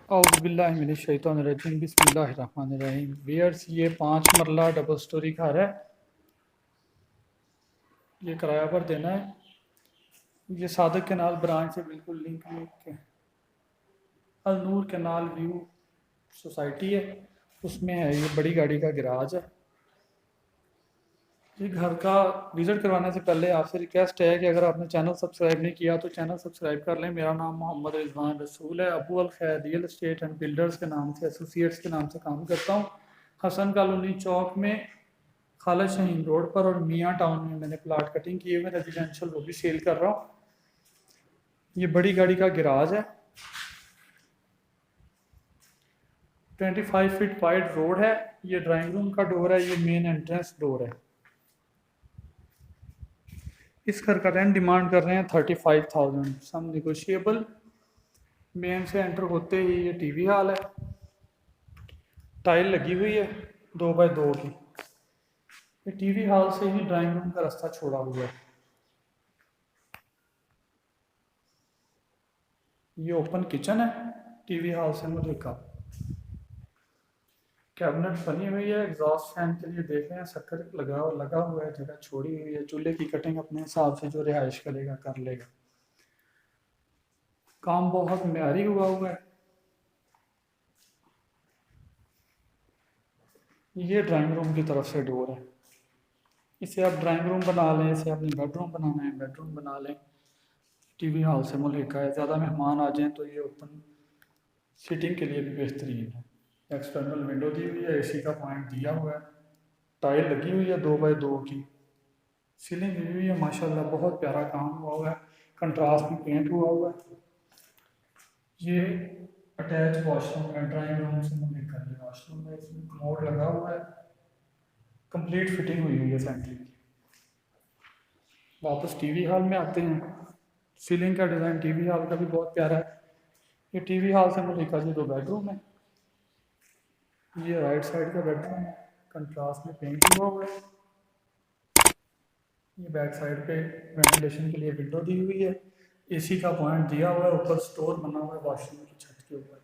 औज़ुबिल्लाहिमिनश्शैतानिर्रजीम बिस्मिल्लाहिर्रहमानिर्रहीम। वियर्स, ये 5 मरला डबल स्टोरी घर है। ये किराया पर देना है। ये सादक कैनाल ब्रांच से बिल्कुल लिंक में अल नूर कैनाल व्यू सोसाइटी है, उसमें है। ये बड़ी गाड़ी का गैराज है। ये घर का विज़िट करवाने से पहले आपसे रिक्वेस्ट है कि अगर आपने चैनल सब्सक्राइब नहीं किया तो चैनल सब्सक्राइब कर लें। मेरा नाम मोहम्मद रिजवान रसूल है। अबू अल खैर रियल एस्टेट एंड बिल्डर्स के नाम से, एसोसिएट्स के नाम से काम करता हूँ। हसन कॉलोनी चौक में, खालिद शाहीन रोड पर और मियाँ टाउन में मैंने प्लाट कटिंग किए हुए रेजिडेंशियल, वो भी सेल कर रहा हूँ। ये बड़ी गाड़ी का गैराज है। 25 फीट वाइड रोड है। ये ड्राइंग रूम का डोर है। ये मेन एंट्रेंस डोर है। इस घर का रेंट डिमांड कर रहे हैं 35,000, सम निगोशिएबल। मेन से एंटर होते ही ये टीवी हॉल है। टाइल लगी हुई है 2 बाय 2 की। ये टीवी हॉल से ही ड्राइंग रूम का रास्ता छोड़ा हुआ है। ये ओपन किचन है टीवी हॉल से मुझे का। कैबिनेट बनी हुई है। एग्जॉस्ट फैन के लिए देख रहे हैं, शक्कर लगा हुआ है, जगह छोड़ी हुई है। चूल्हे की कटिंग अपने हिसाब से जो रिहाइश करेगा कर लेगा। काम बहुत म्यारी हुआ है। ये ड्राइंग रूम की तरफ से डोर है। इसे आप ड्राइंग रूम बना लें, इसे अपनी बेडरूम बनाना है बेडरूम बना लें। टीवी हॉल से मुल्हिका है। ज़्यादा मेहमान आ जाएं तो ये ओपन सीटिंग के लिए भी बेहतरीन है। एक्सटर्नल विंडो दी हुई है। एसी का पॉइंट दिया हुआ है। टाइल लगी हुई है 2 बाय 2 की। सीलिंग दी हुई है माशाल्लाह, बहुत प्यारा काम हुआ है। कंट्रास्ट में पेंट हुआ है। ये अटैच वॉशरूम है। ड्राइंग रूम से मुल्हिका ये वॉशरूम है। इसमें कमोड लगा हुआ है। कंप्लीट फिटिंग हुई है सेंट्रिक की। वापस टीवी हॉल में आते हैं। सीलिंग का डिज़ाइन टीवी हॉल का भी बहुत प्यारा है। ये टीवी हॉल से मुल्हिका जी 2 बेडरूम है। ये राइट साइड का बेडरूम है। कंट्रास्ट में पेंट हुआ है। ये बैक साइड पे वेंटिलेशन के लिए विंडो दी हुई है। एसी का पॉइंट दिया हुआ है। ऊपर स्टोर बना हुआ है वॉशरूम की छत के ऊपर।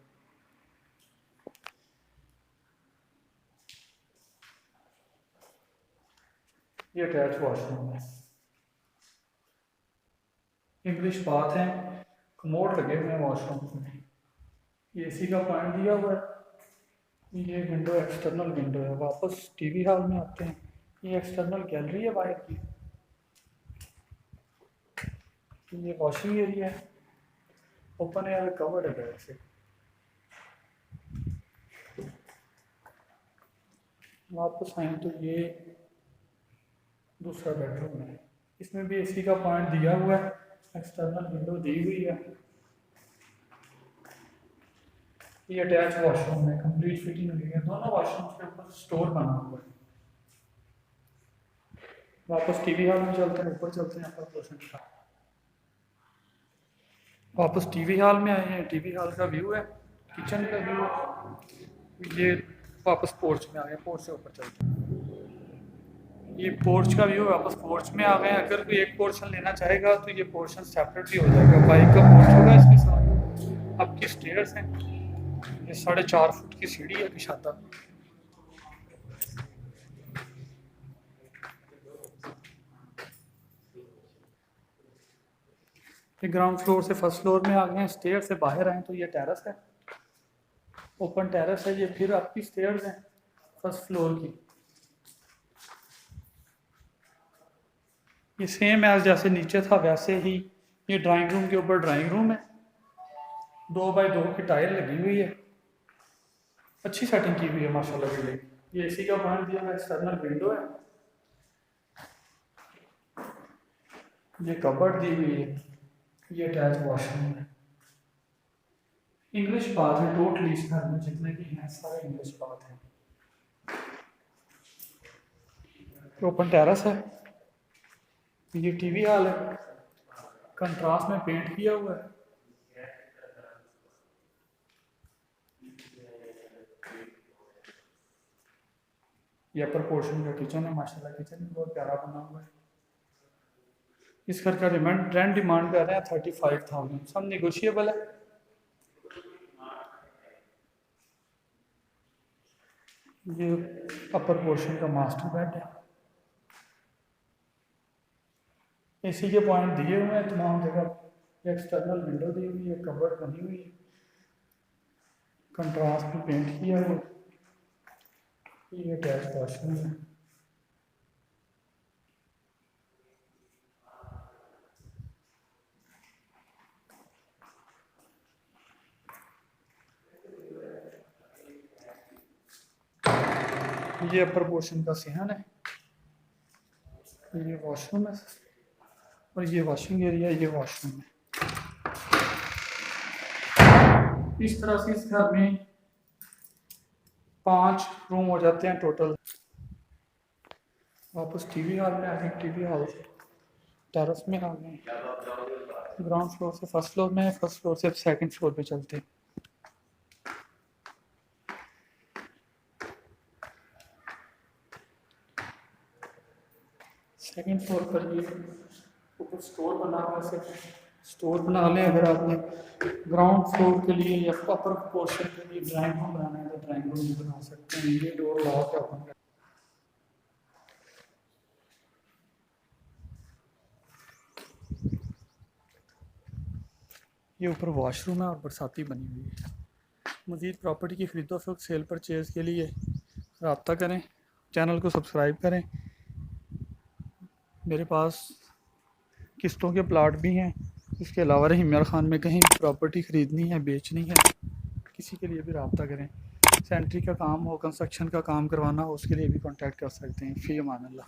ये अटैच वॉशरूम है। इंग्लिश बाथ है। कमोड लगे हुए हैं वॉशरूम में। ये एसी का पॉइंट दिया हुआ है। ये विंडो एक्सटर्नल विंडो है। वापस टीवी हॉल में आते हैं। ये एक्सटर्नल गैलरी है बाहर की। ये वॉशिंग एरिया है। ओपन एयर कवर्ड है बैक से। वापस आए तो ये दूसरा बेडरूम है। इसमें भी एसी का पॉइंट दिया हुआ है। एक्सटर्नल विंडो दी हुई है। ये अटैच वॉशरूम है। कंप्लीट फिटिंग हुई है। दोनों वॉशरूम के ऊपर स्टोर बना हुआ है। वापस टीवी हॉल में चलते हैं, ऊपर चलते हैं अपर पोर्शन का। वापस टीवी हॉल में आए हैं। टीवी हॉल का व्यू है। किचन का व्यू है। ये वापस पोर्च में आ गए। पोर्च से ऊपर चलते हैं। ये पोर्च का व्यू है। वापस पोर्च में आ गए। अगर कोई एक पोर्शन लेना चाहेगा तो ये पोर्शन सेपरेट भी हो जाएगा। बाइक का पोर्च होगा इसके साथ। आपकी स्टेयर्स हैं। ये 4.5 फुट की सीढ़ी है कुशादा। ये ग्राउंड फ्लोर से फर्स्ट फ्लोर में आ गए हैं। स्टेयर से बाहर आए तो ये टेरेस है। ओपन टेरेस है। ये फिर आपकी स्टेयर्स हैं फर्स्ट फ्लोर की। ये सेम एज जैसे नीचे था वैसे ही ये ड्राइंग रूम के ऊपर ड्राइंग रूम है। 2 बाय 2 की टाइल लगी हुई है। अच्छी सेटिंग की हुई है माशाल्लाह बिल्डिंग। ये एसी का पॉइंट दिया है। एक्सटर्नल विंडो है। ये कबर्ड दी हुई है। ये अटैच वॉशरूम है। इंग्लिश बाथ है। टोटली इस घर में जितने भी हैं सारे इंग्लिश बाथ हैं। ओपन टेरेस है। ये टीवी हॉल है। कंट्रास्ट में पेंट किया हुआ है। ये अपर पोर्शन का किचन है। माशाल्लाह किचन भी बहुत प्यारा बना हुआ है। इस घर का रेंट डिमांड कर रहे हैं 35,000, सब निगोशिएबल है। ये अपर पोर्शन का मास्टर बेड है। एसी के पॉइंट दिए हुए हैं तमाम जगह। एक्सटर्नल विंडो दी हुई है, कबर्ड बनी हुई है, कंट्रास्ट में पेंट किया हुआ। ये अटैच वॉशरूम है। ये अपर पोर्शन का सिहन है, ये वॉशरूम है और ये वॉशिंग एरिया, ये वॉशरूम है। इस तरह से इस घर में 5 रूम हो जाते हैं टोटल। वापस टीवी हॉल में आ गए। टीवी हॉल से टेरेस में आ गए। ग्राउंड फ्लोर से फर्स्ट फ्लोर में, फर्स्ट फ्लोर से सेकंड फ्लोर पे चलते हैं। सेकंड फ्लोर पर ये ऊपर स्टोर बना हुआ है। स्टोर बना लें। अगर आपने ग्राउंड फ्लोर के लिए या अपर पोर्शन के लिए ड्राइंग रूम बनाना है तो ड्राइंग रूम भी बना सकते हैं। ये डोर लॉक है ओपन कर। ये ऊपर वॉशरूम है और बरसाती बनी हुई है। मज़ीद प्रॉपर्टी की ख़रीदो फरोख्त, सेल परचेज़ के लिए रब्ता करें। चैनल को सब्सक्राइब करें। मेरे पास किस्तों के प्लाट भी हैं। इसके अलावा रहीम यार ख़ान में कहीं प्रॉपर्टी ख़रीदनी है, बेचनी है, किसी के लिए भी रब्ता करें। सेंट्री का काम हो, कंस्ट्रक्शन का काम करवाना हो, उसके लिए भी कांटेक्ट कर सकते हैं। फ़ी अमान अल्लाह।